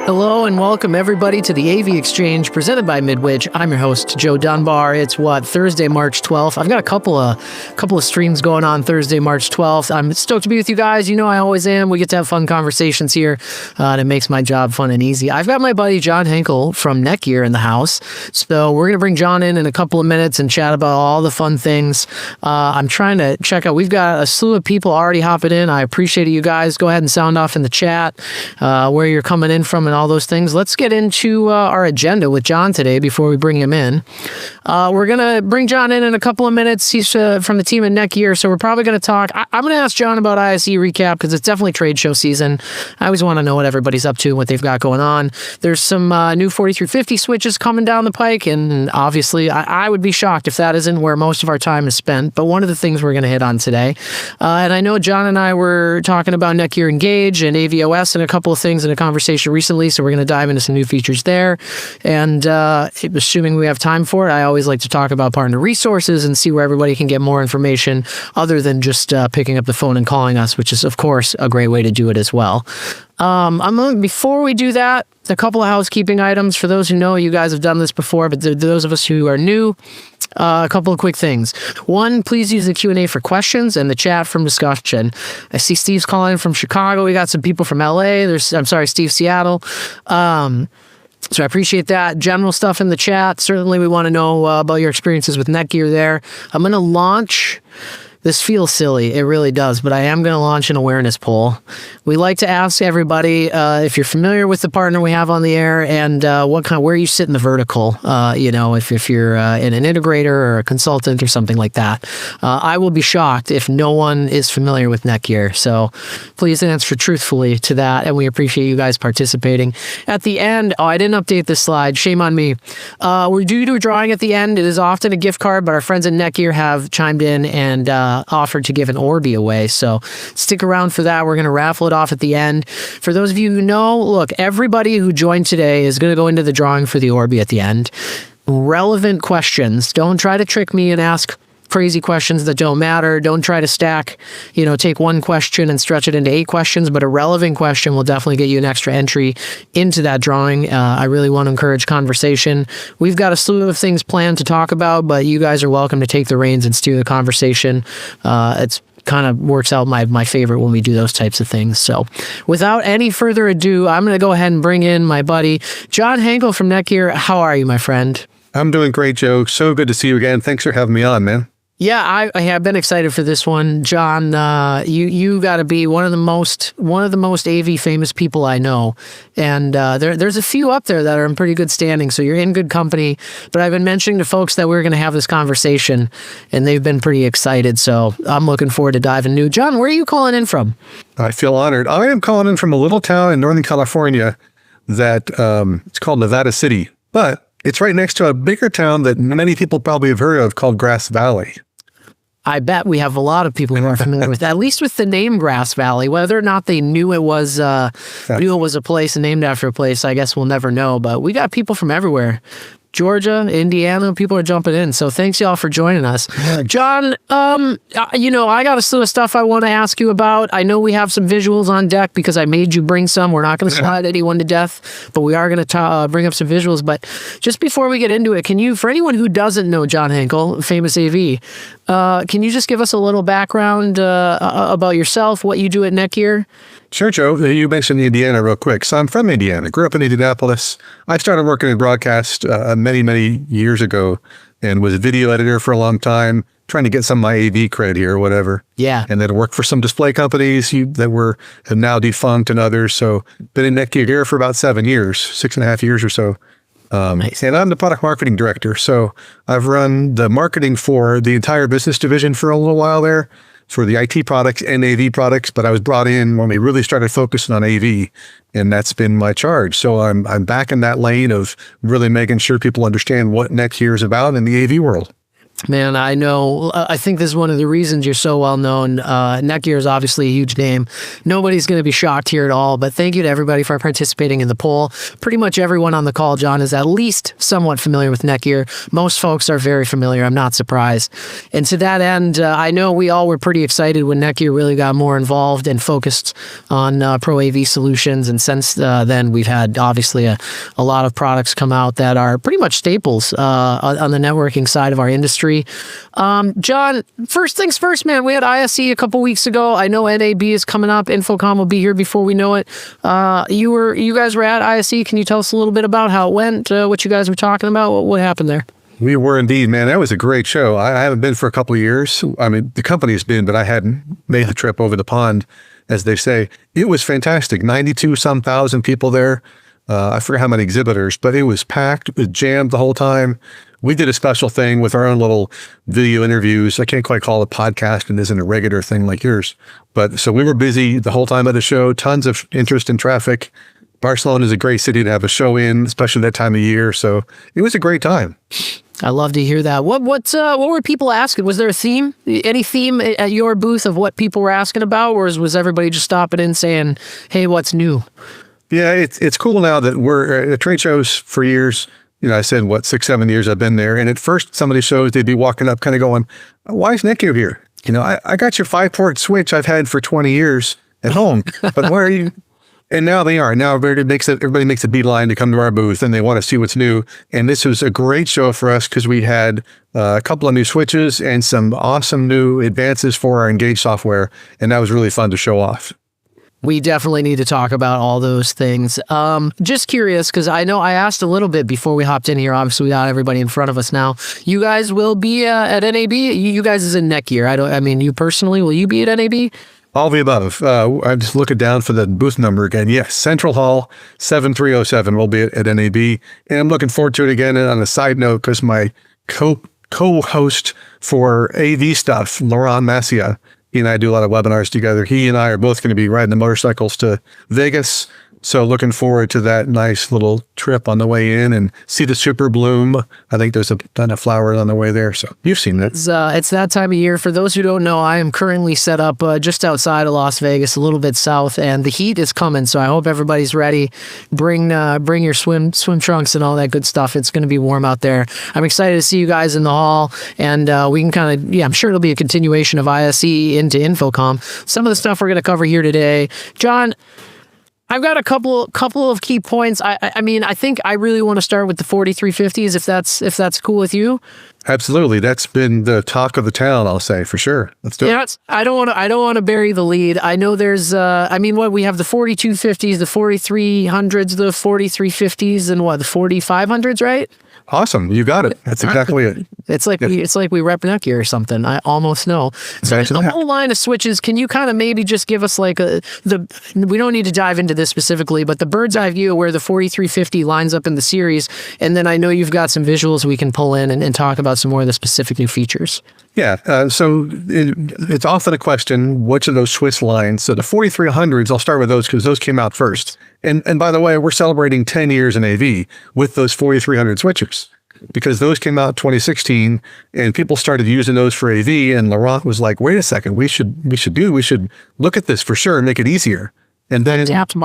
Hello and welcome everybody to the AV Exchange presented by Midwich. I'm your host, Joe Dunbar. It's Thursday, March 12th. I've got a couple of streams going on Thursday, March 12th. I'm stoked to be with you guys. You know I always am. We get to have fun conversations here, and it makes my job fun and easy. I've got my buddy John Henkel from Netgear in the house, so we're going to bring John in a couple of minutes and chat about all the fun things. I'm trying to check out. We've got a slew of people already hopping in. I appreciate you guys. Go ahead and sound off in the chat where you're coming in from and all those things. Let's get into our agenda with John today before we bring him in. We're going to bring John in a couple of minutes. He's from the team at Netgear, so we're probably going to talk. I'm going to ask John about ISE recap because it's definitely trade show season. I always want to know what everybody's up to and what they've got going on. There's some new 4350 switches coming down the pike, and obviously I would be shocked if that isn't where most of our time is spent, but one of the things we're going to hit on today. And I know John and I were talking about Netgear Engage and AVOS and a couple of things in a conversation recently, so we're going to dive into some new features there. And assuming we have time for it, I always like to talk about partner resources and see where everybody can get more information other than just picking up the phone and calling us, which is, of course, a great way to do it as well. Before we do that, a couple of housekeeping items. For those who know, you guys have done this before, but those of us who are new, a couple of quick things. One, please use the Q&A for questions and the chat from discussion. I see Steve's calling from Chicago. We got some people from LA. Steve, Seattle. So I appreciate that. General stuff in the chat. Certainly we want to know about your experiences with Netgear there. I'm going to launch... This feels silly, it really does, but I am going to launch an awareness poll. We like to ask everybody if you're familiar with the partner we have on the air and where you sit in the vertical. If you're in an integrator or a consultant or something like that. I will be shocked if no one is familiar with Netgear. So please answer truthfully to that, and we appreciate you guys participating. At the end, I didn't update this slide. Shame on me. We do a drawing at the end. It is often a gift card, but our friends at Netgear have chimed in and offered to give an Orbi away. So stick around for that. We're going to raffle it off at the end. For those of you who know, look, everybody who joined today is going to go into the drawing for the Orbi at the end. Relevant questions. Don't try to trick me and ask crazy questions that don't matter. Don't try to stack, take one question and stretch it into 8 questions, but a relevant question will definitely get you an extra entry into that drawing. I really want to encourage conversation. We've got a slew of things planned to talk about, but you guys are welcome to take the reins and steer the conversation. It's kind of works out my favorite when we do those types of things. So without any further ado, I'm going to go ahead and bring in my buddy, John Henkel from Netgear. How are you, my friend? I'm doing great, Joe. So good to see you again. Thanks for having me on, man. Yeah, I have been excited for this one, John. You got to be one of the most AV famous people I know, and there's a few up there that are in pretty good standing. So you're in good company. But I've been mentioning to folks that we're going to have this conversation, and they've been pretty excited. So I'm looking forward to diving into. John, where are you calling in from? I feel honored. I am calling in from a little town in Northern California that it's called Nevada City, but it's right next to a bigger town that many people probably have heard of called Grass Valley. I bet we have a lot of people who are familiar with that, at least with the name Grass Valley. Whether or not they knew it was a place named after a place, I guess we'll never know. But we got people from everywhere. Georgia, Indiana, people are jumping in. So thanks y'all for joining us. John, I got a slew of stuff I want to ask you about. I know we have some visuals on deck because I made you bring some. We're not going to slide anyone to death, but we are going to bring up some visuals. But just before we get into it, can you, for anyone who doesn't know John Henkel, famous AV, can you just give us a little background about yourself, what you do at Netgear? Sure, Joe. You mentioned Indiana real quick. So I'm from Indiana. Grew up in Indianapolis. I started working in broadcast many, many years ago and was a video editor for a long time, trying to get some of my AV credit here or whatever. Yeah. And then worked for some display companies that have now defunct and others. So been in Netgear here for about 7 years, 6.5 years or so. Nice. And I'm the product marketing director. So I've run the marketing for the entire business division for a little while there, for the IT products and AV products, but I was brought in when we really started focusing on AV, and that's been my charge. So I'm back in that lane of really making sure people understand what Netgear is about in the AV world. Man, I know. I think this is one of the reasons you're so well known. Netgear is obviously a huge name. Nobody's going to be shocked here at all, but thank you to everybody for participating in the poll. Pretty much everyone on the call, John, is at least somewhat familiar with Netgear. Most folks are very familiar. I'm not surprised. And to that end, I know we all were pretty excited when Netgear really got more involved and focused on Pro AV solutions. And since then, we've had obviously a lot of products come out that are pretty much staples on the networking side of our industry. John, first things first, man, we had ISE a couple weeks ago. I know NAB is coming up. Infocom will be here before we know it. You guys were at ISE. Can you tell us a little bit about how it went, what you guys were talking about? What happened there? We were indeed, man. That was a great show. I haven't been for a couple of years. I mean, the company's been, but I hadn't made the trip over the pond, as they say. It was fantastic. 92-some thousand people there. I forget how many exhibitors, but it was packed. It was jammed the whole time. We did a special thing with our own little video interviews. I can't quite call it podcast, and isn't a regular thing like yours. But so we were busy the whole time of the show, tons of interest and traffic. Barcelona is a great city to have a show in, especially that time of year. So it was a great time. I love to hear that. What were people asking? Was there a theme? Any theme at your booth of what people were asking about, or was everybody just stopping in saying, hey, what's new? Yeah, it's cool now that we're at trade shows for years. You know, I said, 6-7 years I've been there. And at first, some of these shows, they'd be walking up kind of going, why is Netgear here? You know, I got your 5-port switch I've had for 20 years at home, but why are you? And now they are. Now everybody makes a beeline to come to our booth, and they want to see what's new. And this was a great show for us because we had a couple of new switches and some awesome new advances for our Engage software. And that was really fun to show off. We definitely need to talk about all those things. Just curious, because I know I asked a little bit before we hopped in here. Obviously, we got everybody in front of us now. You guys will be at NAB? You guys is in Netgear. I mean, you personally, will you be at NAB? All the above. I'm just looking down for the booth number again. Yes, Central Hall 7307 will be at NAB. And I'm looking forward to it again. And on a side note, because my co-host for AV stuff, Laurent Massia, he and I do a lot of webinars together. He and I are both going to be riding the motorcycles to Vegas. So looking forward to that nice little trip on the way in and see the super bloom. I think there's a ton of flowers on the way there. So you've seen it. It's that time of year. For those who don't know, I am currently set up just outside of Las Vegas, a little bit south, and the heat is coming. So I hope everybody's ready. Bring your swim trunks and all that good stuff. It's going to be warm out there. I'm excited to see you guys in the hall, and we can kind of, I'm sure it'll be a continuation of ISE into Infocom. Some of the stuff we're going to cover here today. John, I've got a couple of key points. I mean, I think I really want to start with the 4350s, if that's cool with you. Absolutely. That's been the talk of the town, I'll say, for sure. Let's do it. I don't want to bury the lead. I know there's we have the 4250s, the 4300s, the 4350s, and the 4500s, right? Awesome. You got it. That's exactly it. It's like we rep Netgear or something. I almost know. So the whole line of switches, can you kind of maybe just give us we don't need to dive into this specifically, but the bird's eye view of where the 4350 lines up in the series. And then I know you've got some visuals we can pull in and talk about some more of the specific new features. Yeah. So it's often a question, which of those switch lines? So the 4300s, I'll start with those because those came out first. And by the way, we're celebrating 10 years in AV with those 4300 switches because those came out 2016 and people started using those for AV. And Laurent was like, wait a second, we should look at this for sure and make it easier. And then untapped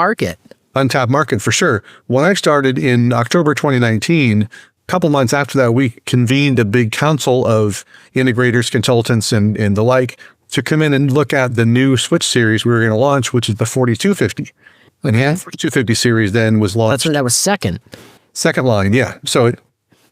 market for sure. When I started in October 2019, a couple months after that, we convened a big council of integrators, consultants, and the like to come in and look at the new switch series we were going to launch, which is the 4250. And the 4250 series then was launched. That's when that was second line, yeah. So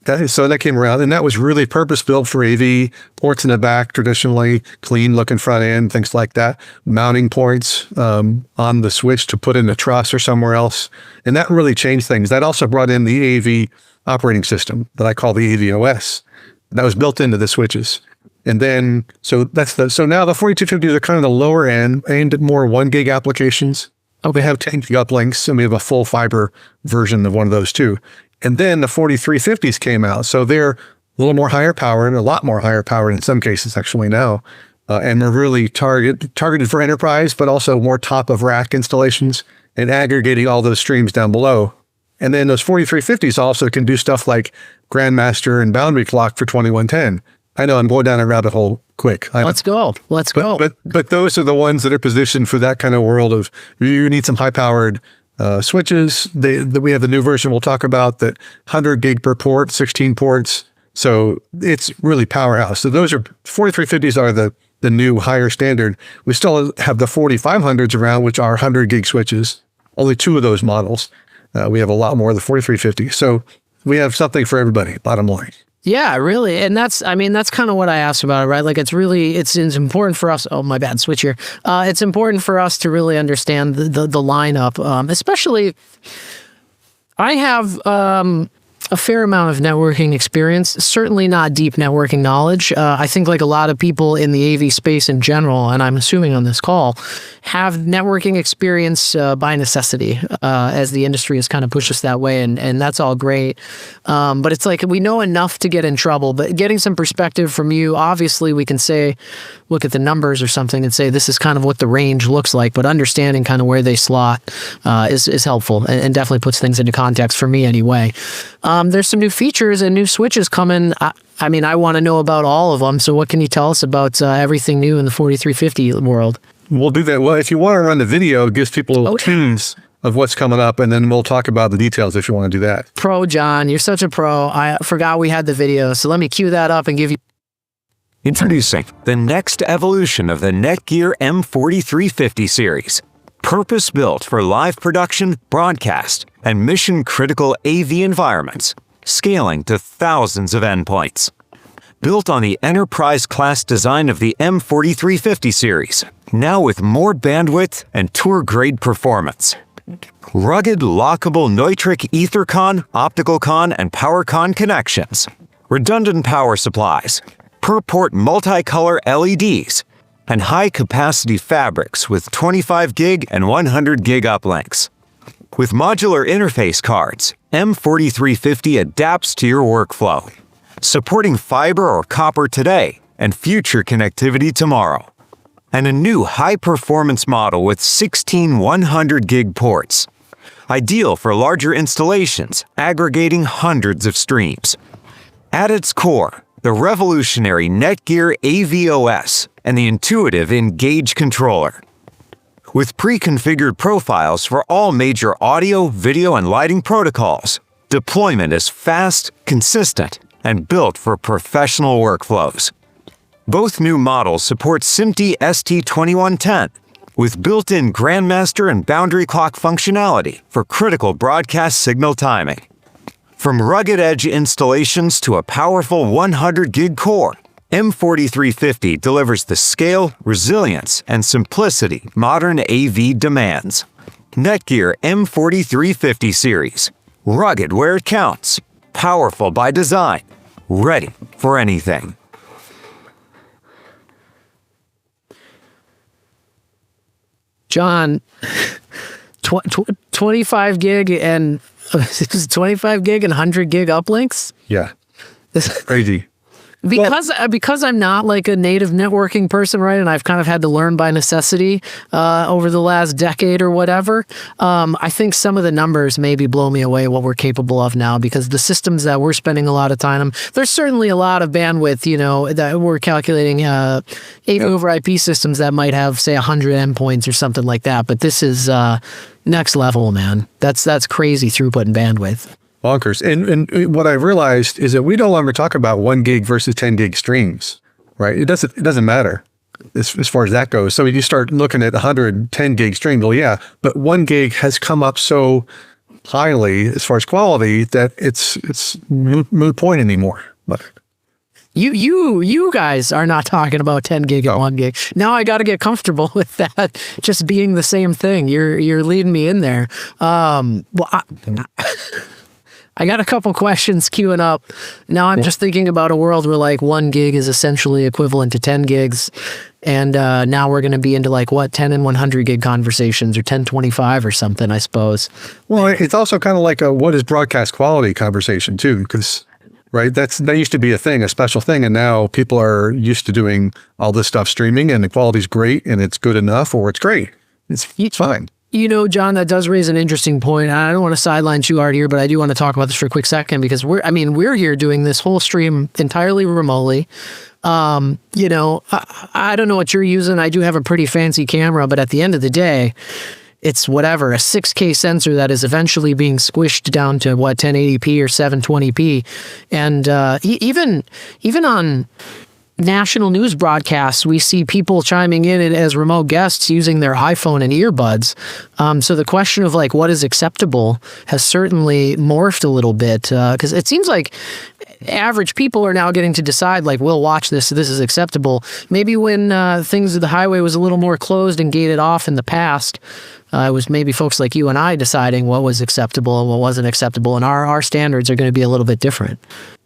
that came around, and that was really purpose-built for AV, ports in the back, traditionally, clean-looking front end, things like that, mounting points on the switch to put in a truss or somewhere else. And that really changed things. That also brought in the AV operating system that I call the AV OS. That was built into the switches. And then, so now the 4250s are kind of the lower end, aimed at more 1 gig applications. We have 10 gig uplinks, and we have a full fiber version of one of those too. And then the 4350s came out. So they're a little more higher powered, a lot more higher powered in some cases actually now. And they're really targeted for enterprise, but also more top of rack installations and aggregating all those streams down below. And then those 4350s also can do stuff like Grandmaster and Boundary Clock for 2110. I know I'm going down a rabbit hole quick. Let's go. Let's go. But those are the ones that are positioned for that kind of world of you need some high-powered switches. We have the new version we'll talk about that 100 gig per port, 16 ports. So it's really powerhouse. So those are 4350s are the new higher standard. We still have the 4500s around, which are 100 gig switches. Only 2 of those models. We have a lot more of the 4350. So we have something for everybody, bottom line. Yeah, really. And that's kind of what I asked about it, right? Like it's important for us. Oh, my bad, switch here. It's important for us to really understand the lineup, especially I have a fair amount of networking experience, certainly not deep networking knowledge. I think like a lot of people in the AV space in general, and I'm assuming on this call, have networking experience by necessity as the industry has kind of pushed us that way, and that's all great. But it's like we know enough to get in trouble, but getting some perspective from you, obviously we can say, look at the numbers or something and say this is kind of what the range looks like, but understanding kind of where they slot is helpful and definitely puts things into context for me anyway. There's some new features and new switches coming. I mean, I want to know about all of them. So what can you tell us about everything new in the 4350 world? We'll do that. Well, if you want to run the video, it gives people little tunes of what's coming up, and then we'll talk about the details if you want to do that. Pro, John. You're such a pro. I forgot we had the video, so let me cue that up and give you... Introducing the next evolution of the Netgear M4350 series. Purpose-built for live production, broadcast, and mission-critical AV environments, scaling to thousands of endpoints. Built on the enterprise-class design of the M4350 series, now with more bandwidth and tour-grade performance. Rugged, lockable Neutrik EtherCon, OpticalCon, and PowerCon connections. Redundant power supplies. Per-port multicolor LEDs. And high-capacity fabrics with 25 gig and 100 gig uplinks. With modular interface cards, M4350 adapts to your workflow, supporting fiber or copper today and future connectivity tomorrow. And a new high-performance model with 16 100 gig ports, ideal for larger installations aggregating hundreds of streams. At its core, the revolutionary Netgear AVOS and the intuitive Engage controller. With pre-configured profiles for all major audio, video, and lighting protocols, deployment is fast, consistent, and built for professional workflows. Both new models support SMPTE ST2110 with built-in Grandmaster and boundary clock functionality for critical broadcast signal timing. From rugged edge installations to a powerful 100 gig core, M4350 delivers the scale, resilience, and simplicity modern AV demands. Netgear M4350 series. Rugged where it counts. Powerful by design. Ready for anything. John, 25 gig and 25 gig and 100 gig uplinks? Yeah. Crazy. Because I'm not like a native networking person, right? And I've kind of had to learn by necessity over the last decade or whatever. I think some of the numbers maybe blow me away what we're capable of now, because the systems that we're spending a lot of time on, there's certainly a lot of bandwidth, you know, that we're calculating AV over IP systems that might have, say, 100 endpoints or something like that. But this is next level, man. That's crazy throughput and bandwidth. Bonkers. And what I've realized is that we no longer talk about 1 gig versus 10 gig streams, right? It doesn't matter as far as that goes. So when you start looking at 110 gig streams, well, yeah, but 1 gig has come up so highly as far as quality that it's moot point anymore. But You guys are not talking about 10 gig and 1 gig. Now I got to get comfortable with that just being the same thing. You're leading me in there. I got a couple questions queuing up. Now I'm just thinking about a world where like 1 gig is essentially equivalent to 10 gigs. And now we're going to be into like what, 10 and 100 gig conversations, or 1025 or something, I suppose. Well, it's also kind of like a what is broadcast quality conversation too, because right, that used to be a thing, a special thing, and now people are used to doing all this stuff streaming, and the quality's great, and it's good enough, or it's great. It's fine. John, that does raise an interesting point. I don't want to sideline too hard here, but I do want to talk about this for a quick second because we're here doing this whole stream entirely remotely. I don't know what you're using. I do have a pretty fancy camera, but at the end of the day, it's whatever, a 6K sensor that is eventually being squished down to 1080p or 720p. And even on national news broadcasts, we see people chiming in as remote guests using their iPhone and earbuds. So the question of like what is acceptable has certainly morphed a little bit because it seems like average people are now getting to decide like we'll watch this, so this is acceptable. Maybe when the highway was a little more closed and gated off in the past, it was maybe folks like you and I deciding what was acceptable and what wasn't acceptable, and our standards are going to be a little bit different.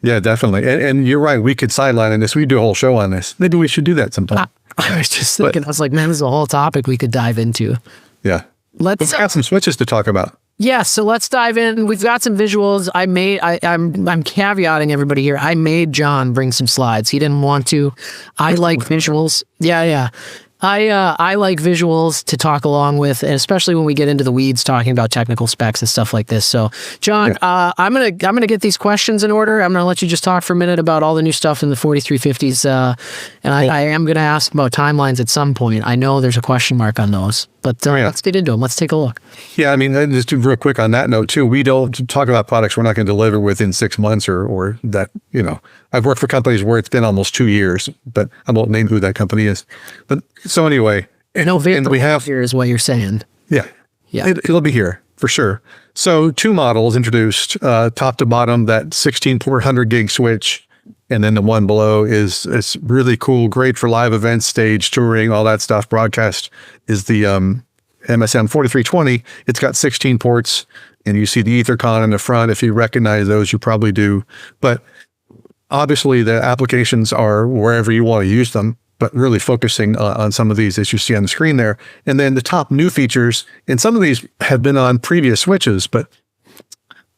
Yeah, definitely. And you're right. We could sideline on this. We do a whole show on this. Maybe we should do that sometime. I was just thinking, I was like, man, this is a whole topic we could dive into. Yeah. We've got some switches to talk about. Yeah, so let's dive in. We've got some visuals. I'm caveating everybody here. I made John bring some slides. He didn't want to. I like visuals. Yeah. I like visuals to talk along with, and especially when we get into the weeds talking about technical specs and stuff like this. So, John, I'm gonna get these questions in order. I'm gonna let you just talk for a minute about all the new stuff in the 4350s, and I am gonna ask about timelines at some point. I know there's a question mark on those, but let's get into them. Let's take a look. Yeah, I mean, just real quick on that note too, we don't talk about products we're not going to deliver within 6 months or that, I've worked for companies where it's been almost 2 years, but I won't name who that company is. But so anyway, and we have here is what you're saying. Yeah. It'll be here for sure. So 2 models introduced, top to bottom, that 16-port 100 gig switch. And then the one below is really cool, great for live events, stage, touring, all that stuff. Broadcast is the MSM 4320. It's got 16 ports, and you see the EtherCon in the front. If you recognize those, you probably do. But obviously, the applications are wherever you want to use them, but really focusing on some of these as you see on the screen there. And then the top new features, and some of these have been on previous switches, but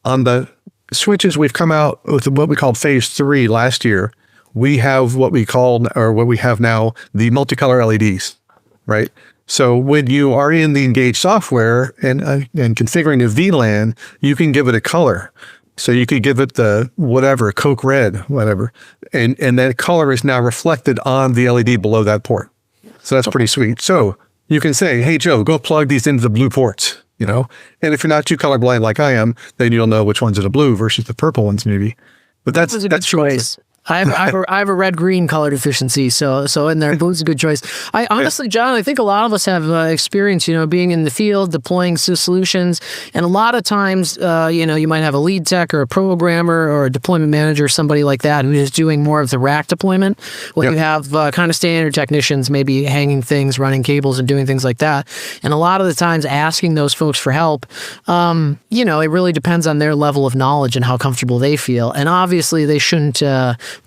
on the switches we've come out with what we called phase 3 last year, we have what we have now the multicolor LEDs, right? So when you are in the Engage software and configuring a VLAN, you can give it a color. So you could give it the whatever, Coke red, whatever. And that color is now reflected on the LED below that port. So that's pretty sweet. So you can say, hey, Joe, go plug these into the blue ports. And if you're not too colorblind like I am, then you'll know which ones are the blue versus the purple ones maybe. But that's a good choice. I have a red-green color deficiency, so in there, blue's a good choice. I honestly, John, I think a lot of us have experience, being in the field, deploying solutions, and a lot of times, you might have a lead tech or a programmer or a deployment manager, somebody like that, who is doing more of the rack deployment. You have kind of standard technicians, maybe hanging things, running cables, and doing things like that. And a lot of the times, asking those folks for help, it really depends on their level of knowledge and how comfortable they feel. And obviously, they shouldn't.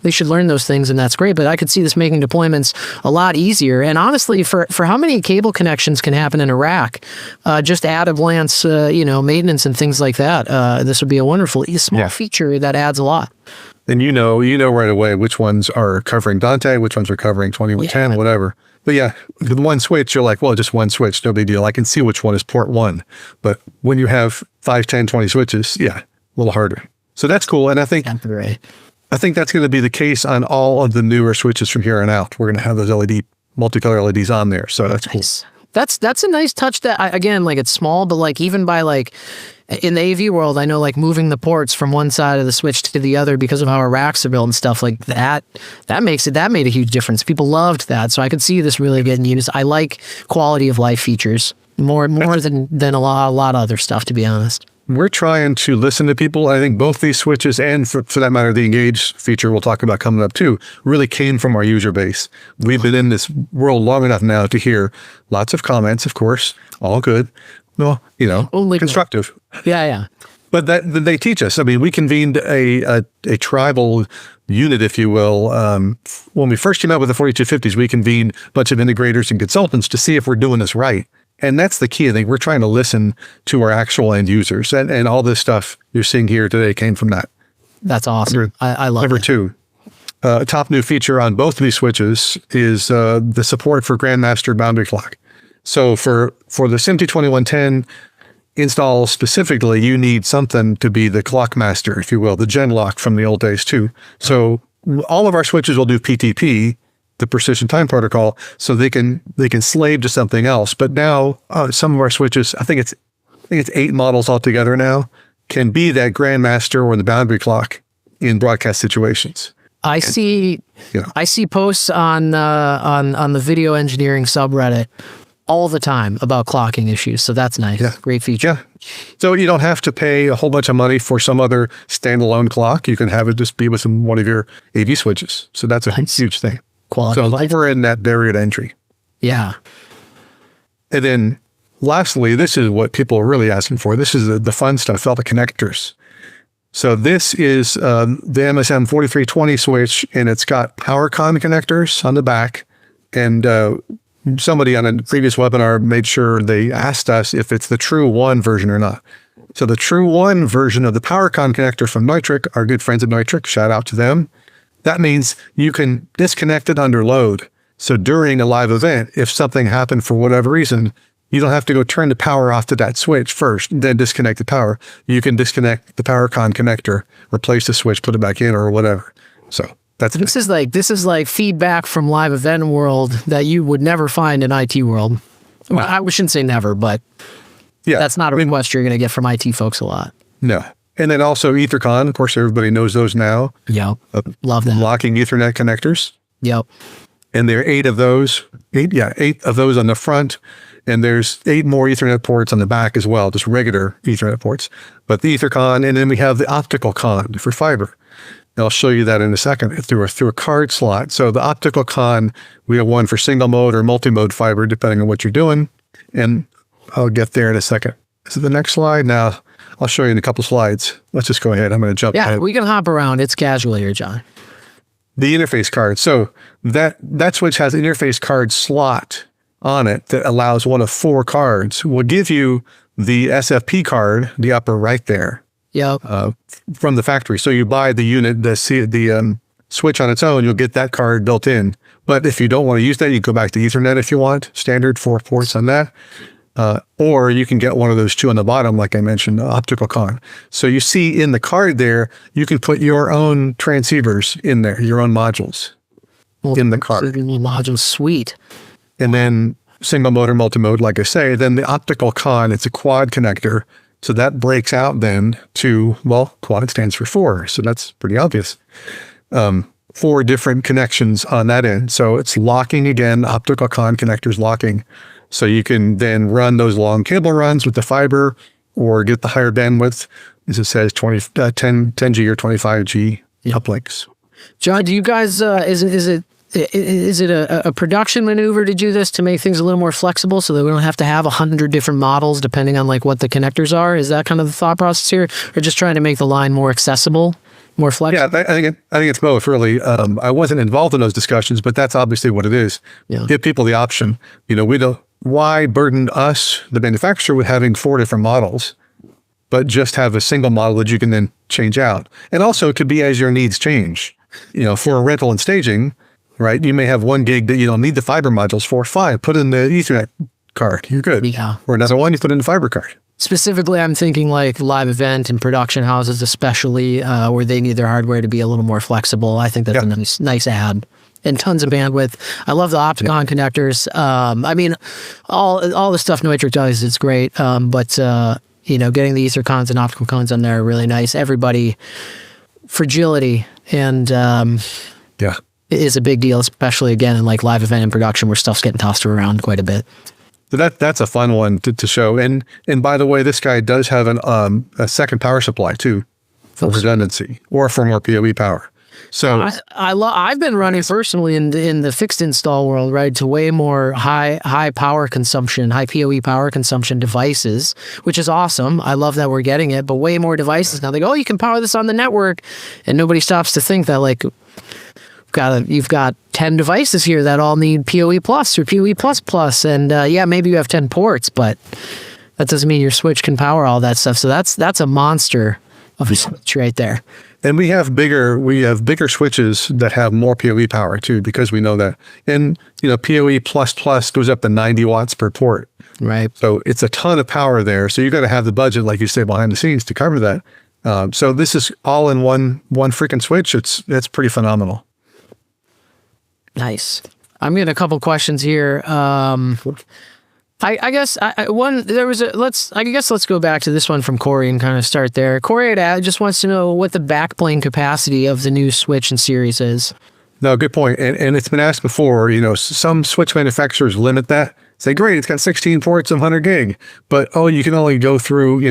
They should learn those things, and that's great. But I could see this making deployments a lot easier. And honestly, for how many cable connections can happen in a rack, just add of glance, maintenance and things like that. This would be a wonderful small feature that adds a lot. And you know right away which ones are covering Dante, which ones are covering 2110, whatever. But yeah, the one switch, you're like, well, just one switch, no big deal. I can see which one is port 1. But when you have 5, 10, 20 switches, a little harder. So that's cool. And I think that's going to be the case on all of the newer switches from here on out. We're going to have those multicolor LEDs on there. So that's cool. That's a nice touch that, again, it's small, but even by in the AV world, I know moving the ports from one side of the switch to the other because of how our racks are built and stuff like that, that made a huge difference. People loved that. So I could see this really getting used. I like quality of life features more than a lot of other stuff, to be honest. We're trying to listen to people. I think both these switches and for that matter, the Engage feature we'll talk about coming up too, really came from our user base. We've been in this world long enough now to hear lots of comments, of course, all good. Well, only constructive. Good. Yeah. But they teach us. I mean, we convened a tribal unit, if you will. When we first came out with the 4250s, we convened a bunch of integrators and consultants to see if we're doing this right. And that's the key. I think we're trying to listen to our actual end users. And all this stuff you're seeing here today came from that. That's awesome. I love it. Number 2, top new feature on both of these switches is the support for Grandmaster boundary clock. So for the SMT 2110 install specifically, you need something to be the clock master, if you will, the gen lock from the old days too. So all of our switches will do PTP, the precision time protocol, so they can slave to something else. But now some of our switches, I think it's 8 models altogether now, can be that grandmaster or the boundary clock in broadcast situations. I see posts on the video engineering subreddit all the time about clocking issues. So that's nice. Yeah. Great feature. Yeah. So you don't have to pay a whole bunch of money for some other standalone clock. You can have it just be with one of your AV switches. So that's a huge thing. Quality. So we're in that barrier to entry. Yeah. And then lastly, this is what people are really asking for. This is the fun stuff, all the connectors. So this is the MSM 4320 switch, and it's got PowerCon connectors on the back. And somebody on a previous webinar made sure they asked us if it's the True One version or not. So the True One version of the PowerCon connector from Nitric, our good friends at Nitric, shout out to them. That means you can disconnect it under load. So during a live event, if something happened for whatever reason, you don't have to go turn the power off to that switch first, then disconnect the power. You can disconnect the PowerCon connector, replace the switch, put it back in or whatever. So this is like feedback from live event world that you would never find in IT world. Well, I shouldn't say never, but yeah, that's not a request you're going to get from IT folks a lot. No. And then also EtherCon, of course, everybody knows those now. Yep. Love that. Locking Ethernet connectors. Yep. And there are 8 of those. 8 of those on the front. And there's 8 more Ethernet ports on the back as well, just regular Ethernet ports. But the EtherCon, and then we have the optical con for fiber. And I'll show you that in a second through a card slot. So the optical con, we have one for single mode or multi-mode fiber, depending on what you're doing. And I'll get there in a second. Is it the next slide? Now, I'll show you in a couple slides. Let's just go ahead. I'm going to jump ahead. We can hop around. It's casual here, John. The interface card. So that switch has an interface card slot on it that allows one of 4 cards. We'll give you the SFP card, the upper right there. Yep. From the factory. So you buy the unit, the switch on its own, you'll get that card built in. But if you don't want to use that, you go back to Ethernet if you want, standard 4 ports on that. Or you can get one of those 2 on the bottom, like I mentioned, optical con. So you see in the card there, you can put your own transceivers in there, your own modules in the card. Modules, sweet. And then single mode or multi-mode, like I say, then the optical con, it's a quad connector. So that breaks out then to, well, quad stands for 4. So that's pretty obvious. 4 different connections on that end. So it's locking again, optical con connectors locking. So you can then run those long cable runs with the fiber or get the higher bandwidth, as it says, 10G or 25G uplinks. John, do you guys, is it a production maneuver to do this to make things a little more flexible so that we don't have to have 100 different models depending on like what the connectors are? Is that kind of the thought process here? Or just trying to make the line more accessible, more flexible? Yeah, I think it's both, really. I wasn't involved in those discussions, but that's obviously what it is. Yeah. Give people the option. Why burden us, the manufacturer, with having 4 different models, but just have a single model that you can then change out. And also it could be as your needs change. For a rental and staging, right? You may have 1 gig that you don't need the fiber modules for. Fine, put in the Ethernet card. You're good. Yeah. Or another one, you put in the fiber card. Specifically, I'm thinking like live event and production houses, especially where they need their hardware to be a little more flexible. I think that's a nice add. And tons of bandwidth. I love the Opticon connectors. I mean, all the stuff Nitric does is great. But getting the EtherCons and optical cons on there are really nice. Everybody, fragility and is a big deal, especially again in like live event and production where stuff's getting tossed around quite a bit. So that's a fun one to show. And by the way, this guy does have a second power supply too, for redundancy or for more PoE power. So I've been running personally in the fixed install world, right, to way more high power consumption, high PoE power consumption devices, which is awesome. I love that we're getting it, but way more devices now. They go, oh, you can power this on the network, and nobody stops to think that like you've got 10 devices here that all need PoE plus or PoE plus plus, and maybe you have 10 ports, but that doesn't mean your switch can power all that stuff. So that's a monster of a switch right there. And we have bigger switches that have more PoE power too, because we know that. And PoE plus goes up to 90 watts per port. Right. So it's a ton of power there. So you got to have the budget, like you say, behind the scenes to cover that. So this is all in one freaking switch. It's pretty phenomenal. Nice. I'm getting a couple questions here. I guess let's go back to this one from Corey and kind of start there. Corey just wants to know what the backplane capacity of the new Switch and Series is. No, good point. And it's been asked before, some Switch manufacturers limit that. Say, great, it's got 16 ports of 100 gig, but you can only go through,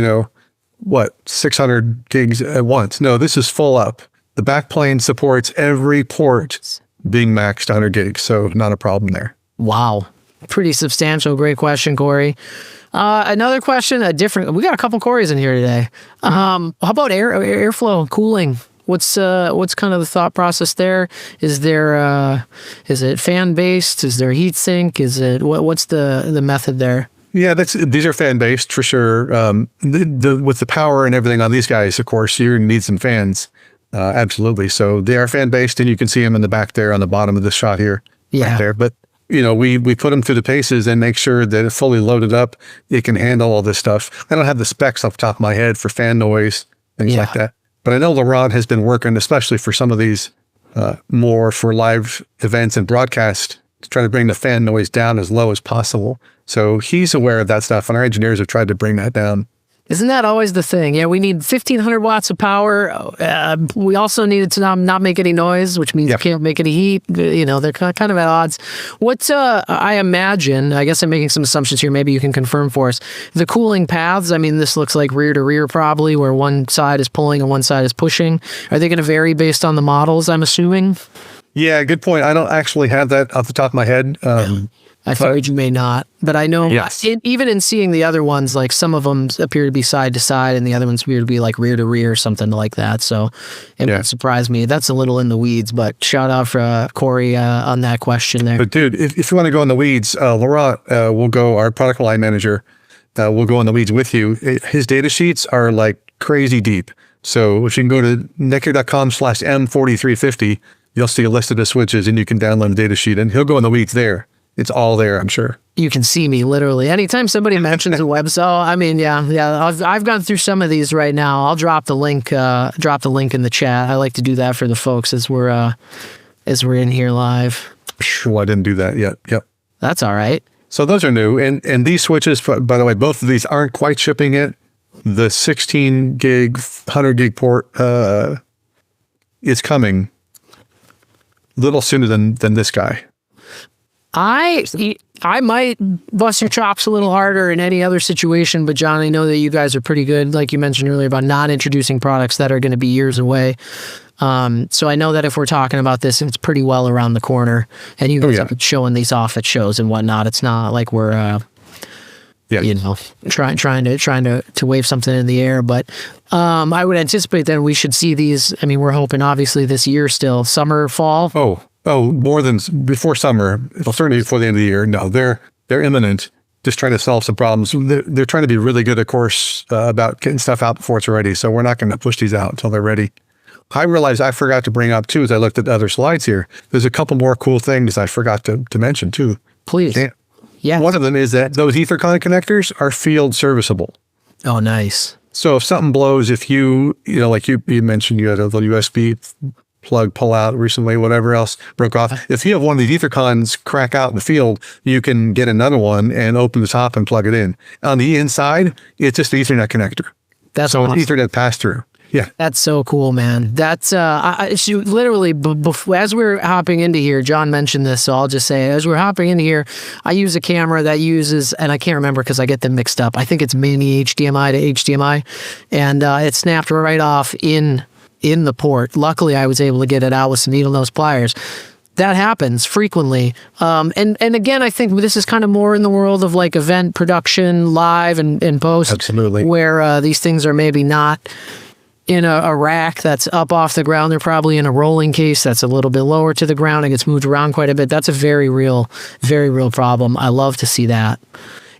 600 gigs at once. No, this is full up. The backplane supports every port being maxed 100 gigs, so not a problem there. Wow. Pretty substantial. Great question, Corey. Another question, we got a couple Corys in here today. How about airflow, cooling? What's kind of the thought process there? Is it fan based? Is there heat sink? What's the method there? Yeah, these are fan based for sure. With the power and everything on these guys, of course, you're gonna need some fans. Absolutely. So they are fan based, and you can see them in the back there on the bottom of this shot here. Yeah. Right there. But we put them through the paces and make sure that it's fully loaded up. It can handle all this stuff. I don't have the specs off the top of my head for fan noise, things like that. But I know Laurent has been working, especially for some of these more for live events and broadcast, to try to bring the fan noise down as low as possible. So he's aware of that stuff, and our engineers have tried to bring that down. Isn't that always the thing? Yeah, we need 1,500 watts of power. We also needed to not make any noise, which means you can't make any heat. They're kind of at odds. I imagine, I guess I'm making some assumptions here, maybe you can confirm for us, the cooling paths, this looks like rear to rear probably, where one side is pulling and one side is pushing. Are they going to vary based on the models, I'm assuming? Yeah, good point. I don't actually have that off the top of my head. I figured you may not, but I know even in seeing the other ones, like some of them appear to be side to side and the other ones appear to be like rear to rear or something like that. So it would surprise me. That's a little in the weeds, but shout out for Corey on that question there. But dude, if you want to go in the weeds, Laurent our product line manager, will go in the weeds with you. His data sheets are like crazy deep. So if you can go to netgear.com/M4350, you'll see a list of the switches and you can download the data sheet and he'll go in the weeds there. It's all there, I'm sure. You can see me literally. Anytime somebody mentions a web cell, I've gone through some of these right now. I'll drop the link in the chat. I like to do that for the folks as we're in here live. Oh, I didn't do that yet. Yep. That's all right. So those are new. And these switches, by the way, both of these aren't quite shipping yet. The 16 gig, 100 gig port is coming a little sooner than this guy. I might bust your chops a little harder in any other situation, but John, I know that you guys are pretty good, like you mentioned earlier, about not introducing products that are going to be years away. So I know that if we're talking about this, it's pretty well around the corner, and you guys are showing these off at shows and whatnot. It's not like we're trying to wave something in the air, but I would anticipate that we should see these. We're hoping obviously this year still, summer, fall. Oh, more than before summer, certainly before the end of the year. No, they're imminent. Just trying to solve some problems. They're trying to be really good, of course, about getting stuff out before it's ready. So we're not going to push these out until they're ready. I realized I forgot to bring up too, as I looked at the other slides here. There's a couple more cool things I forgot to mention too. Please. Yeah. One of them is that those Ethercon connectors are field serviceable. Oh, nice. So if something blows, if like you mentioned, you had a little USB plug pull out recently, whatever else broke off. If you have one of these Ethercons crack out in the field, you can get another one and open the top and plug it in. On the inside, it's just an Ethernet connector. That's so awesome. An Ethernet pass through. Yeah. That's so cool, man. That's literally as we're hopping into here, John mentioned this, so I'll just say, as we're hopping into here, I use a camera that uses, and I can't remember because I get them mixed up. I think it's mini HDMI to HDMI, and it snapped right off in the port. Luckily, I was able to get it out with some needle nose pliers. That happens frequently. And again, I think this is kind of more in the world of like event production, live and post. Absolutely. Where these things are maybe not in a rack that's up off the ground. They're probably in a rolling case that's a little bit lower to the ground and gets moved around quite a bit. That's a very real problem. I love to see that.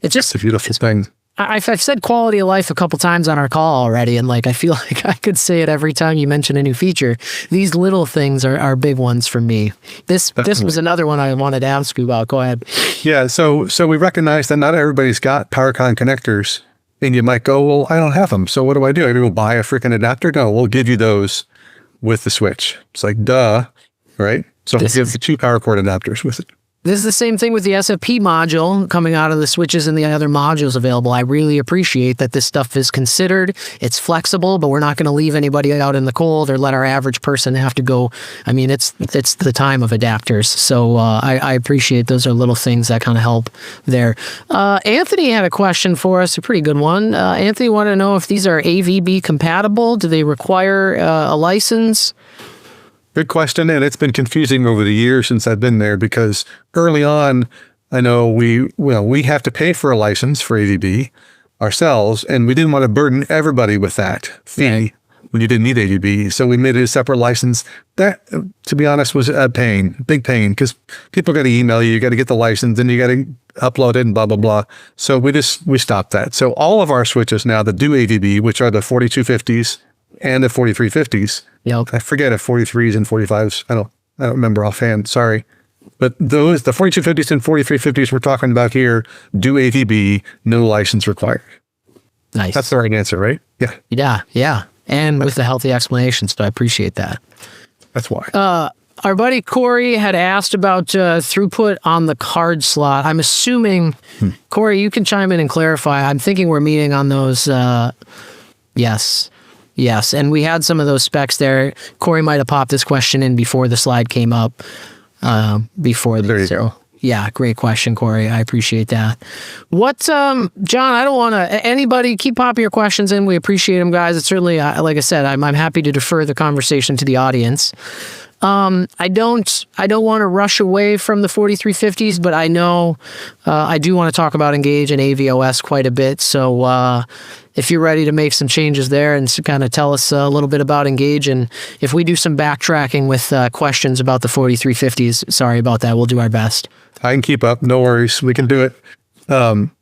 It's just a beautiful thing. I've said quality of life a couple times on our call already, and like I feel like I could say it every time you mention a new feature. These little things are big ones for me. This was another one I wanted to ask you about. Go ahead. Yeah, so we recognize that not everybody's got PowerCon connectors, and you might go, well, I don't have them, so what do? I go buy a freaking adapter? No, we'll give you those with the switch. It's like, duh, right? So we'll give the 2 power cord adapters with it. This is the same thing with the SFP module coming out of the switches and the other modules available. I really appreciate that this stuff is considered. It's flexible, but we're not going to leave anybody out in the cold or let our average person have to go. I mean, it's the time of adapters. So I appreciate those are little things that kind of help there. Anthony had a question for us, a pretty good one. Anthony wanted to know if these are AVB compatible. Do they require a license? Good question, and it's been confusing over the years since I've been there because early on, I know we have to pay for a license for AVB ourselves, and we didn't want to burden everybody with that fee when you didn't need AVB, so we made it a separate license. That, to be honest, was a pain, big pain, because people got to email you, you got to get the license, and you got to upload it and blah, blah, blah. So we stopped that. So all of our switches now that do AVB, which are the 4250s and the 4350s, Yep. I forget if 43s and 45s. I don't remember offhand. Sorry. But the 4250s and 4350s we're talking about here do AVB, no license required. Nice. That's the right answer, right? Yeah. Yeah. And with the healthy explanation, so I appreciate that. That's why. Our buddy Corey had asked about throughput on the card slot. I'm assuming, Corey, you can chime in and clarify. I'm thinking we're meeting on those. Yes, and we had some of those specs there. Corey might have popped this question in before the slide came up. Yeah, great question, Corey. I appreciate that. John, I don't want to, anybody keep popping your questions in. We appreciate them, guys. It's certainly, like I said, I'm happy to defer the conversation to the audience. I don't want to rush away from the 4350s, but I know I do want to talk about Engage and AVOS quite a bit. So if you're ready to make some changes there and kind of tell us a little bit about Engage, and if we do some backtracking with questions about the 4350s, sorry about that. We'll do our best. I can keep up. No worries. We can do it.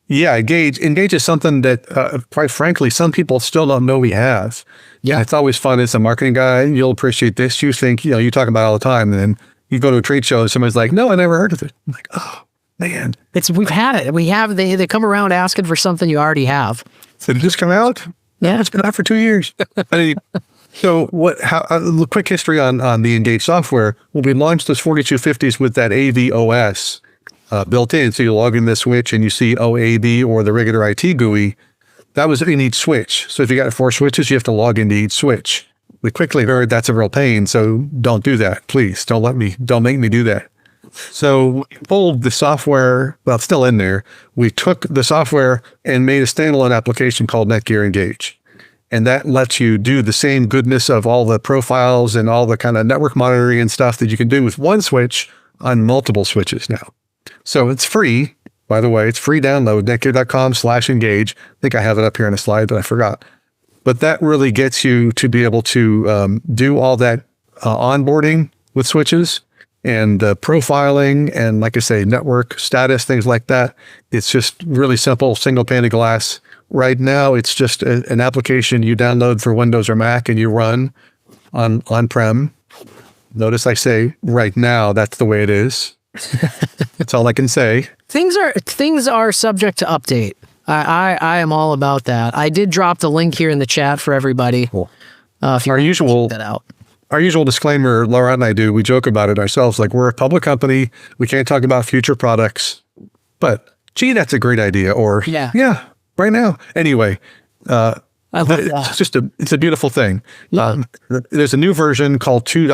Yeah, Engage is something that, quite frankly, some people still don't know we have. Yeah, it's always fun as a marketing guy. You'll appreciate this. You think, you talk about it all the time, and then you go to a trade show and somebody's like, no, I never heard of it. I'm like, oh, man. We've had it. They come around asking for something you already have. Did it just come out? Yeah. It's been out for 2 years. So a quick history on the Engage software. When we launched those 4250s with that AVOS built in, so you log in the switch and you see OAB or the regular IT GUI, that was in each switch. So if you got 4 switches, you have to log into each switch. We quickly heard that's a real pain, so don't do that. Please, don't make me do that. So we pulled the software, well, it's still in there. We took the software and made a standalone application called Netgear Engage. And that lets you do the same goodness of all the profiles and all the kind of network monitoring and stuff that you can do with one switch on multiple switches now. So it's free. By the way, it's free download, netgear.com/engage. I think I have it up here on a slide, but I forgot. But that really gets you to be able to do all that onboarding with switches and profiling and, like I say, network status, things like that. It's just really simple, single pane of glass. Right now, it's just an application you download for Windows or Mac and you run on-prem. Notice I say right now, that's the way it is. That's all I can say. Things are subject to update. I am all about that. I did drop the link here in the chat for everybody. Cool. If you check that out. Our usual disclaimer, Laura and I do, we joke about it ourselves. Like, we're a public company. We can't talk about future products. But, gee, that's a great idea. Or, yeah, right now. Anyway, I love that. It's a beautiful thing. Yeah. There's a new version called version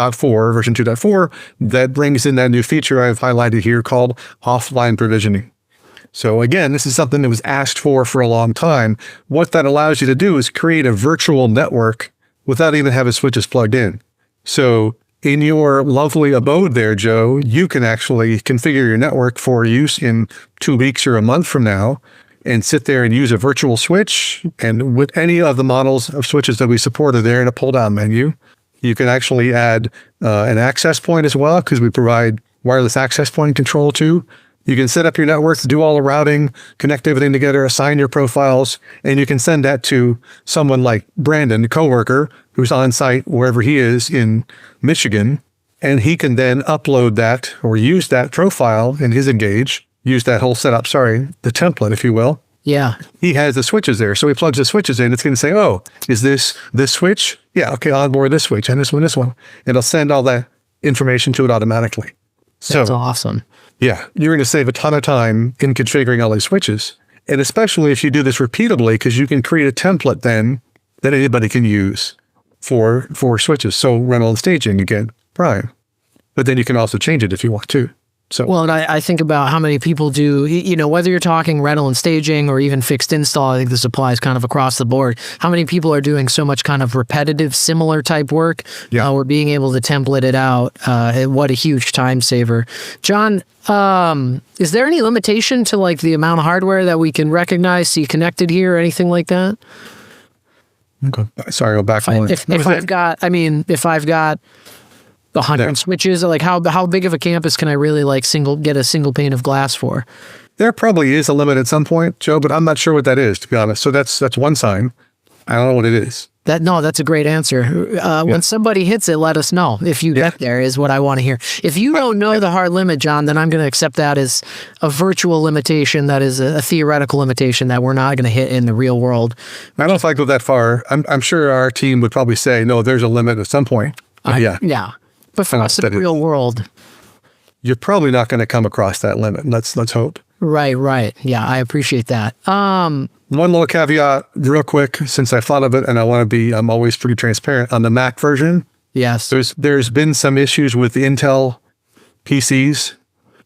2.4, that brings in that new feature I've highlighted here called offline provisioning. So again, this is something that was asked for a long time. What that allows you to do is create a virtual network without even having switches plugged in. So in your lovely abode there, Joe, you can actually configure your network for use in 2 weeks or a month from now and sit there and use a virtual switch. And with any of the models of switches that we support are there in a pull-down menu. You can actually add an access point as well, because we provide wireless access point control too. You can set up your network to do all the routing, connect everything together, assign your profiles, and you can send that to someone like Brandon, a coworker, who's on site wherever he is in Michigan, and he can then upload that or use that profile in his Engage, use that whole setup, the template, if you will. Yeah. He has the switches there. So he plugs the switches in. It's going to say, oh, is this switch? Yeah, okay, onboard this switch and this one. It'll send all that information to it automatically. So That's awesome. yeah, you're going to save a ton of time in configuring all these switches. And especially if you do this repeatedly, because you can create a template then that anybody can use for switches. So rental and staging again, prime. But then you can also change it if you want to. So Well, and I think about how many people do, whether you're talking rental and staging or even fixed install, I think this applies kind of across the board. How many people are doing so much kind of repetitive, similar type work? Yeah. We're being able to template it out. What a huge time saver. John, is there any limitation to like the amount of hardware that we can recognize, see connected here, or anything like that? okay. Sorry, go back one. If I've got 100 Yeah. switches, like how big of a campus can I really like get a single pane of glass for? There probably is a limit at some point, Joe, but I'm not sure what that is, to be honest. So that's one sign. I don't know what it is. That's a great answer. When somebody hits it, let us know. If you get there is what I want to hear. If you don't know the hard limit, John, then I'm going to accept that as a virtual limitation. That is a theoretical limitation that we're not going to hit in the real world. I don't know if I go that far. I'm sure our team would probably say, no, there's a limit at some point. But Yeah. But for us in the real world. You're probably not going to come across that limit. Let's hope. Right. Yeah, I appreciate that. One little caveat, real quick, since I thought of it, and I'm always pretty transparent on the Mac version. Yes. There's been some issues with the Intel PCs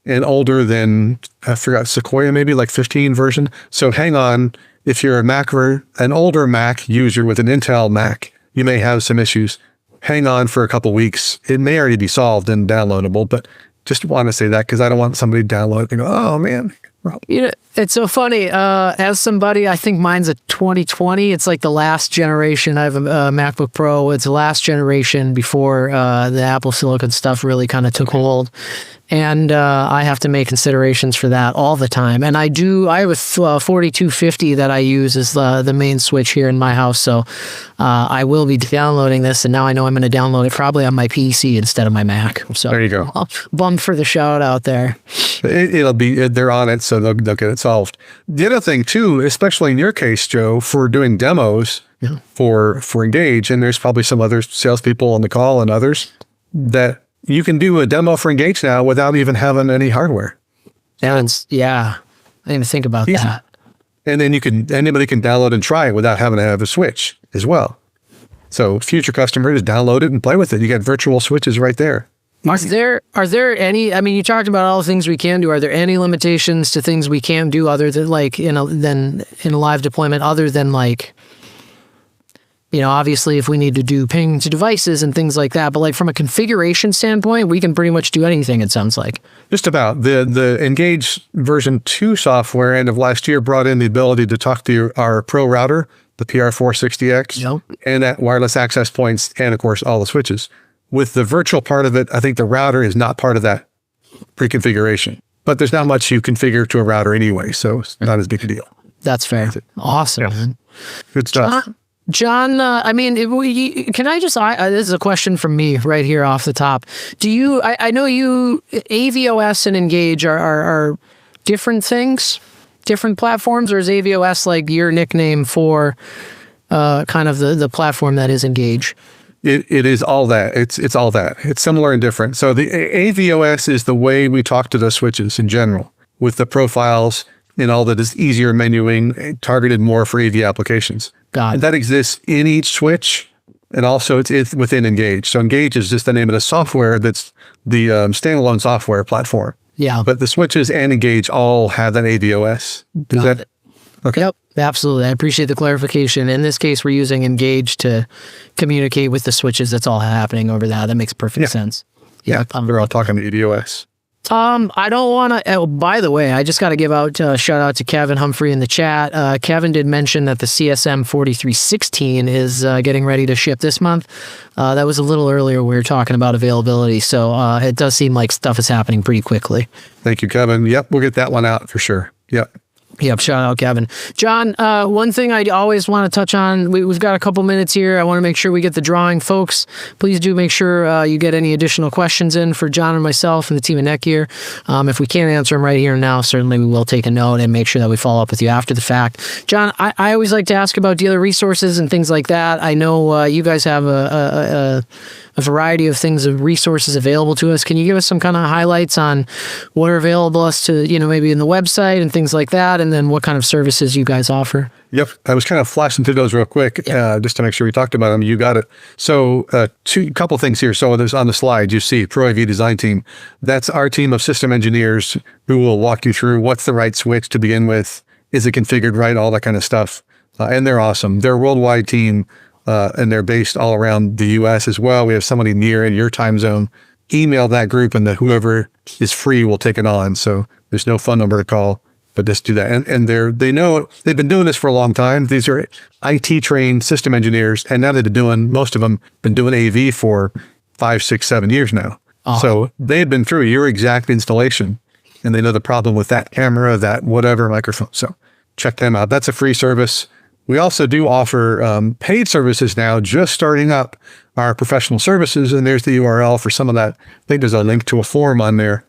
and older than, I forgot, Sequoia, maybe like 15 version. So hang on, if you're an older Mac user with an Intel Mac, you may have some issues. Hang on for a couple weeks. It may already be solved and downloadable, but just want to say that because I don't want somebody to download it and go, oh man. It's so funny. As somebody, I think mine's a 2020. It's like the last generation. I have a MacBook Pro. It's the last generation before the Apple Silicon stuff really kind of took hold. And I have to make considerations for that all the time. And I have a 4250 that I use as the main switch here in my house. So I will be downloading this. And now I know I'm going to download it probably on my PC instead of my Mac. So there you go. Bummed for the shout out there. They're on it, so they'll get it solved. The other thing too, especially in your case, Joe, for doing demos for Engage, and there's probably some other salespeople on the call and others that you can do a demo for Engage now without even having any hardware. I didn't even think about that. And then anybody can download and try it without having to have a switch as well. So future customers download it and play with it. You got virtual switches right there. Are there any, you talked about all the things we can do. Are there any limitations to things we can do other than like, in a live deployment, other than like, obviously if we need to do ping to devices and things like that, but like from a configuration standpoint, we can pretty much do anything, it sounds like. Just about. The Engage version 2 software end of last year brought in the ability to talk to our Pro router, the PR460X, and at wireless access points, and of course all the switches. With the virtual part of it, I think the router is not part of that pre-configuration. But there's not much you configure to a router anyway, so it's not as big a deal. That's fair. Awesome. Yeah. Good stuff. John, can I just, this is a question from me right here off the top. I know AVOS and Engage are different things, different platforms, or is AVOS like your nickname for kind of the platform that is Engage? It is all that. It's all that. It's similar and different. So the AVOS is the way we talk to the switches in general, with the profiles and all that is easier menuing, targeted more for AV applications. Got it. And that exists in each switch, and also it's within Engage. So Engage is just the name of the software that's the standalone software platform. Yeah. But the switches and Engage all have that AVOS. Got it. Okay? Yep, absolutely. I appreciate the clarification. In this case, we're using Engage to communicate with the switches. That's all happening over that. That makes perfect sense. Yeah, they're all talking to AVOS. I don't want to. Oh, by the way, I just got to give out shout out to Kevin Humphrey in the chat. Kevin did mention that the CSM 4316 is getting ready to ship this month. That was a little earlier. We were talking about availability, so it does seem like stuff is happening pretty quickly. Thank you, Kevin. Yep, we'll get that one out for sure. Yep. Yep, shout out, Kevin. John, one thing I always want to touch on, we've got a couple minutes here. I want to make sure we get the drawing. Folks, please do make sure you get any additional questions in for John and myself and the team at Netgear. If we can't answer them right here and now, certainly we will take a note and make sure that we follow up with you after the fact. John, I always like to ask about dealer resources and things like that. I know you guys have a variety of things, of resources available to us. Can you give us some kind of highlights on what are available us to, maybe in the website and things like that, and then what kind of services you guys offer? Yep. I was kind of flashing through those real quick, just to make sure we talked about them. You got it. So couple things here. So there's on the slide, you see Pro AV Design Team. That's our team of system engineers who will walk you through what's the right switch to begin with. Is it configured right? All that kind of stuff. And they're awesome. They're a worldwide team. And they're based all around the U.S. as well. We have somebody near in your time zone. Email that group, and whoever is free will take it on. So there's no phone number to call, but just do that. And they know they've been doing this for a long time. These are IT trained system engineers, and now most of them been doing AV for 5, 6, 7 years now. So they had been through your exact installation, and they know the problem with that camera, that whatever microphone. So check them out. That's a free service. We also do offer paid services now, just starting up our professional services, and there's the URL for some of that. I think there's a link to a forum on there.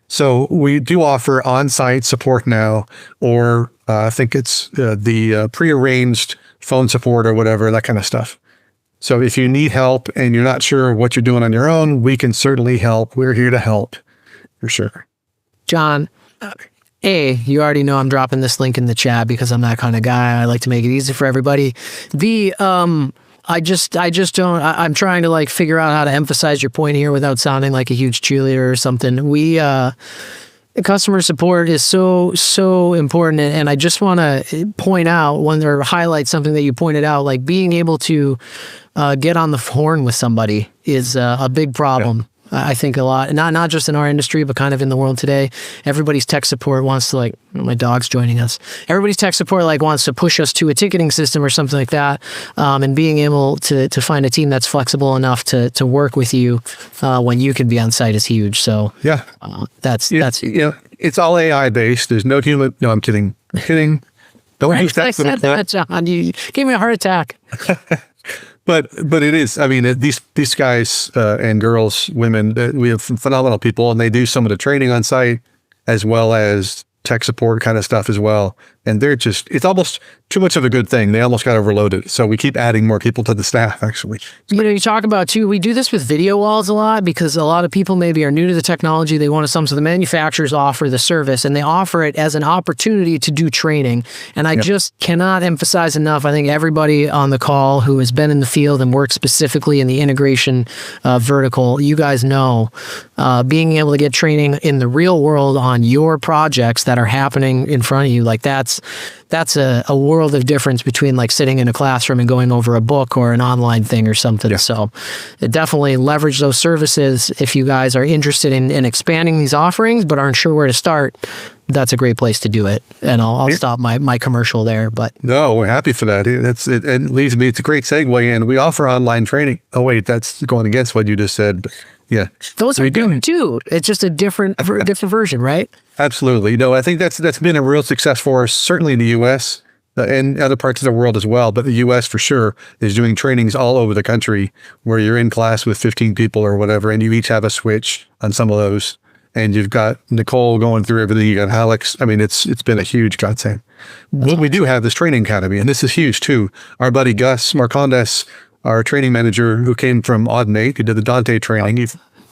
So we do offer on-site support now, or I think it's the prearranged phone support or whatever, that kind of stuff. So if you need help and you're not sure what you're doing on your own, we can certainly help. We're here to help, for sure. John, you already know I'm dropping this link in the chat because I'm that kind of guy. I like to make it easy for everybody. I just don't, I'm trying to figure out how to emphasize your point here without sounding like a huge cheerleader or something. Customer support is so important. And I just want to point out highlight something that you pointed out, like being able to get on the horn with somebody is a big problem. Yeah. I think a lot, not just in our industry, but kind of in the world today. Everybody's tech support wants to my dog's joining us. Everybody's tech support wants to push us to a ticketing system or something like that. And being able to find a team that's flexible enough to work with you when you can be on site is huge. So yeah, that's it's all AI based. There's no human. No, I'm kidding. Don't use that. I said that, John. You gave me a heart attack. But it is. I mean, these guys and girls, women, we have phenomenal people, and they do some of the training on site as well as tech support kind of stuff as well. And it's almost too much of a good thing. They almost got overloaded. So we keep adding more people to the staff, actually. You talk about too, we do this with video walls a lot because a lot of people maybe are new to the technology. They want to so the manufacturers offer the service and they offer it as an opportunity to do training. And I just cannot emphasize enough. I think everybody on the call who has been in the field and worked specifically in the integration vertical, you guys know, being able to get training in the real world on your projects that are happening in front of you, that's a world of difference between sitting in a classroom and going over a book or an online thing or something. Yeah. So definitely leverage those services if you guys are interested in expanding these offerings but aren't sure where to start. That's a great place to do it. And I'll stop my commercial there. But no, we're happy for that. It leads me. It's a great segue in. We offer online training. Oh wait, that's going against what you just said. But yeah, those are good too. It's just a different version, right? Absolutely. No, I think that's been a real success for us, certainly in the U.S. And other parts of the world as well. But the U.S. for sure is doing trainings all over the country where you're in class with 15 people or whatever, and you each have a switch on some of those. And you've got Nicole going through everything. You got Alex. I mean, it's been a huge godsend. What we do have this training academy, and this is huge too. Our buddy Gus Marcondes, our training manager who came from Audinate, who did the Dante training. A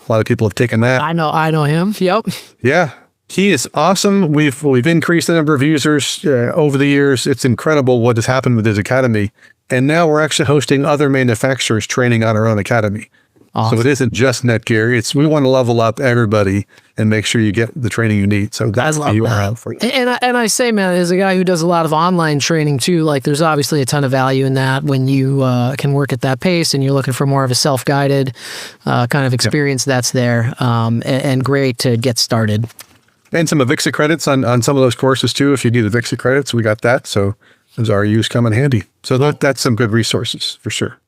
lot of people have taken that. I know him. Yep. Yeah. He is awesome. We've increased the number of users over the years. It's incredible what has happened with his academy. And now we're actually hosting other manufacturers training on our own academy. Awesome. So it isn't just Netgear. We want to level up everybody and make sure you get the training you need. So that's the URL for you. And I say, man, as a guy who does a lot of online training too, like there's obviously a ton of value in that when you can work at that pace and you're looking for more of a self-guided kind of experience. That's there and great to get started. And some Avixa credits on some of those courses too. If you need Avixa credits, we got that. So those RUs come in handy. So that's some good resources for sure.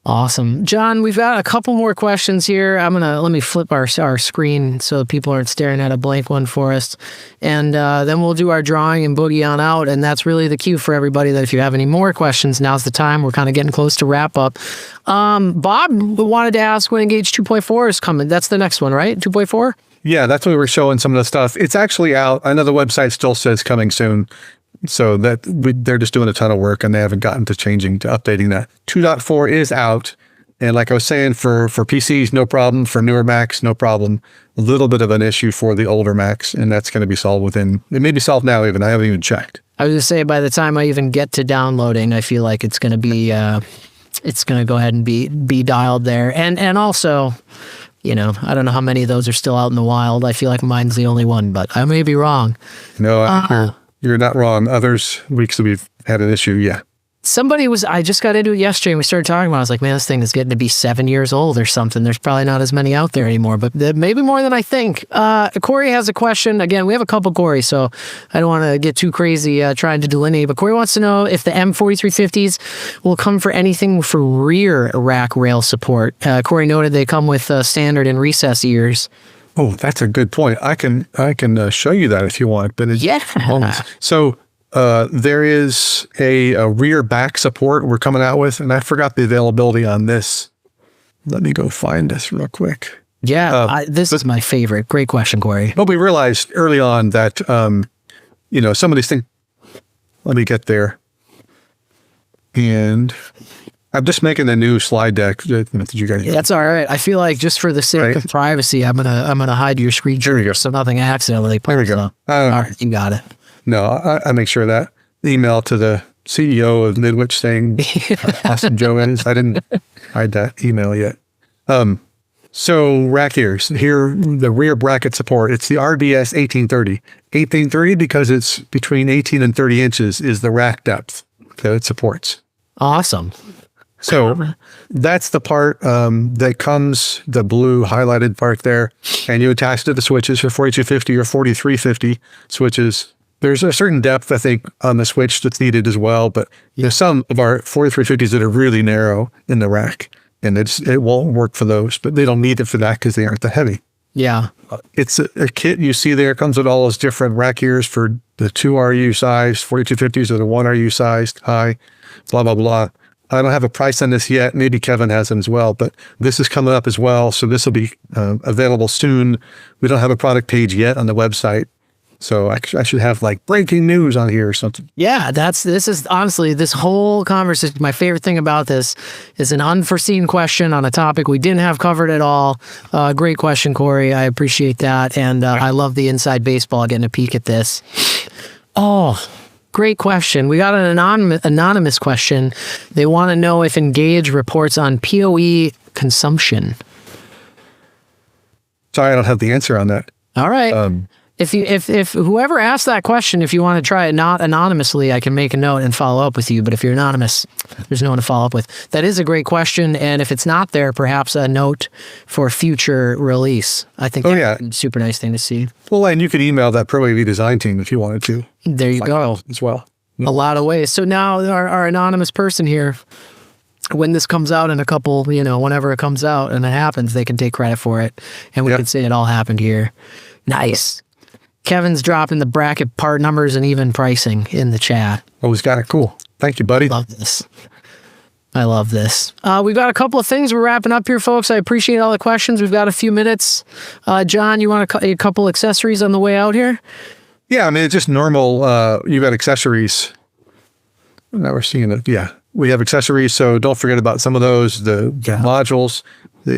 Awesome. John, we've got a couple more questions here. Let me flip our screen so people aren't staring at a blank one for us. And then we'll do our drawing and boogie on out. And that's really the cue for everybody that if you have any more questions, now's the time. We're kind of getting close to wrap up. Bob wanted to ask when Engage 2.4 is coming. That's the next one, right? 2.4? Yeah, that's when we were showing some of the stuff. It's actually out. I know the website still says coming soon. So they're just doing a ton of work and they haven't gotten to updating that. 2.4 is out. And like I was saying, for PCs, no problem. For newer Macs, no problem. A little bit of an issue for the older Macs, and that's going to be solved it may be solved now even. I haven't even checked. I was going to say, by the time I even get to downloading, I feel like it's going to be, it's going to go ahead and be dialed there. And also, I don't know how many of those are still out in the wild. I feel like mine's the only one, but I may be wrong. No, you're not wrong. Others weeks that we've had an issue, yeah. I just got into it yesterday and we started talking about it. I was like, man, this thing is getting to be 7 years old or something. There's probably not as many out there anymore, but maybe more than I think. Corey has a question. Again, we have a couple Corey, so I don't want to get too crazy trying to delineate, but Corey wants to know if the M4350s will come for anything for rear rack rail support. Corey noted they come with standard and recess ears. Oh, that's a good point. I can show you that if you want. But so there is a rear back support we're coming out with, and I forgot the availability on this. Let me go find this real quick. Yeah, this is my favorite. Great question, Corey. But we realized early on that some of these things. Let me get there, and I'm just making a new slide deck. Did you guys? That's all right. I feel like just for the sake of privacy, I'm gonna hide your screen share so nothing accidentally. There we go. All right, you got it. No, I make sure that email to the CEO of Midwich saying awesome Joe is. I didn't hide that email yet. So rack ears here, the rear bracket support. It's the RBS 1830. 1830 because it's between 18 and 30 inches is the rack depth that it supports. Awesome. So that's the part that comes, the blue highlighted part there, and you attach to the switches for 4250 or 4350 switches. There's a certain depth, I think, on the switch that's needed as well, but there's some of our 4350s that are really narrow in the rack, and it won't work for those, but they don't need it for that because they aren't that heavy. Yeah. It's a kit you see there. It comes with all those different rack ears for the 2 RU size, 4250s or the 1 RU sized high, blah, blah, blah. I don't have a price on this yet. Maybe Kevin has them as well, but this is coming up as well. So this will be available soon. We don't have a product page yet on the website. So I should have like breaking news on here or something. Yeah, this is honestly, this whole conversation, my favorite thing about this is an unforeseen question on a topic we didn't have covered at all. Great question, Corey. I appreciate that. And I love the inside baseball, getting a peek at this. Oh, great question. We got an anonymous question. They want to know if Engage reports on PoE consumption. Sorry, I don't have the answer on that. All right. If whoever asked that question, if you want to try it not anonymously, I can make a note and follow up with you. But if you're anonymous, there's no one to follow up with. That is a great question. And if it's not there, perhaps a note for future release. I think that's a super nice thing to see. Well, and you could email that Pro AV design team if you wanted to. There you go. As well. A lot of ways. So now our anonymous person here, when this comes out in a couple, whenever it comes out and it happens, they can take credit for it. And we can say it all happened here. Nice. Kevin's dropping the bracket part numbers and even pricing in the chat. Oh, he's got it. Cool. Thank you, buddy. Love this. I love this. We've got a couple of things we're wrapping up here, folks. I appreciate all the questions. We've got a few minutes. John, you want a couple accessories on the way out here? Yeah, I mean, it's just normal. You've got accessories. Now we're seeing it. Yeah, we have accessories. So don't forget about some of those, the modules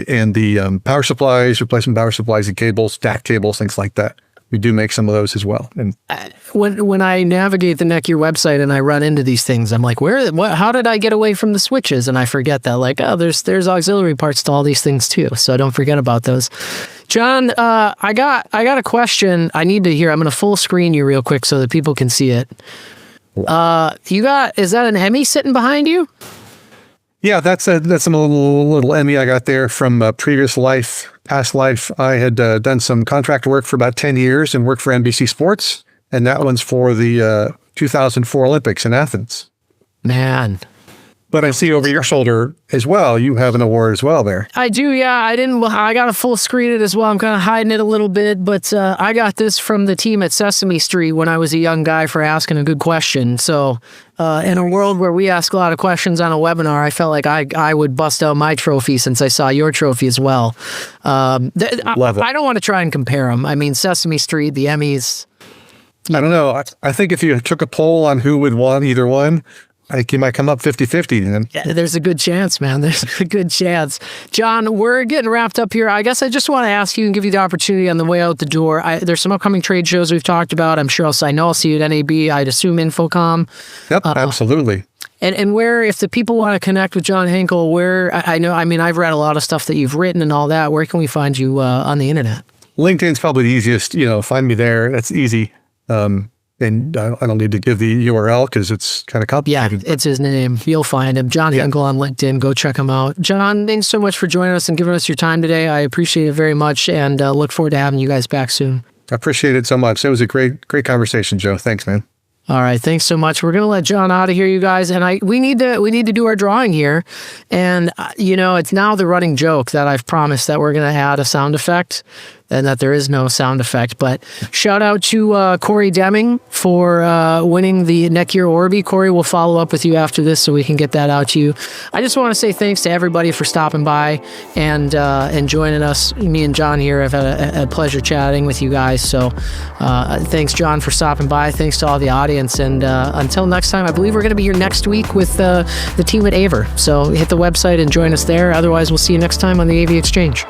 and the power supplies, replacement power supplies and cables, DAC cables, things like that. we do make some of those as well. And When I navigate the Netgear website and I run into these things, I'm like, how did I get away from the switches? And I forget that, like, oh, there's auxiliary parts to all these things too. So don't forget about those. John, I got a question I need to hear. I'm going to full screen you real quick so that people can see it. Is that an Emmy sitting behind you? Yeah, that's a little Emmy I got there from a past life. I had done some contract work for about 10 years and worked for NBC Sports. And that one's for the 2004 Olympics in Athens. Man. But I see over your shoulder as well, you have an award as well there. I do, yeah. I got to full screen it as well. I'm kind of hiding it a little bit, but I got this from the team at Sesame Street when I was a young guy for asking a good question. So in a world where we ask a lot of questions on a webinar, I felt like I would bust out my trophy since I saw your trophy as well. Love it. I don't want to try and compare them. I mean, Sesame Street, the Emmys. I don't know. I think if you took a poll on who would want either one, I think you might come up 50-50. Yeah, there's a good chance, man. There's a good chance. John, we're getting wrapped up here. I guess I just want to ask you and give you the opportunity on the way out the door. There's some upcoming trade shows we've talked about. I'm sure I know I'll see you at NAB. I'd assume Infocom. Yep, absolutely. And where, if the people want to connect with John Henkel, I've read a lot of stuff that you've written and all that. Where can we find you on the internet? LinkedIn's probably the easiest. Find me there. That's easy. And I don't need to give the URL because it's kind of complicated. Yeah, it's his name. You'll find him. John Henkel on LinkedIn. Go check him out. John, thanks so much for joining us and giving us your time today. I appreciate it very much and look forward to having you guys back soon. I appreciate it so much. It was a great conversation, Joe. Thanks, man. All right, thanks so much. We're gonna let John out of here, you guys, and we need to do our drawing here. And it's now the running joke that I've promised that we're gonna add a sound effect, and that there is no sound effect. But shout out to Corey Deming for winning the Netgear Orbi. Corey will follow up with you after this so we can get that out to you. I just want to say thanks to everybody for stopping by and joining us. Me and John here have had a pleasure chatting with you guys. So thanks, John, for stopping by. Thanks to all the audience. And until next time, I believe we're going to be here next week with the team at Aver. So hit the website and join us there. Otherwise, we'll see you next time on the AV Exchange.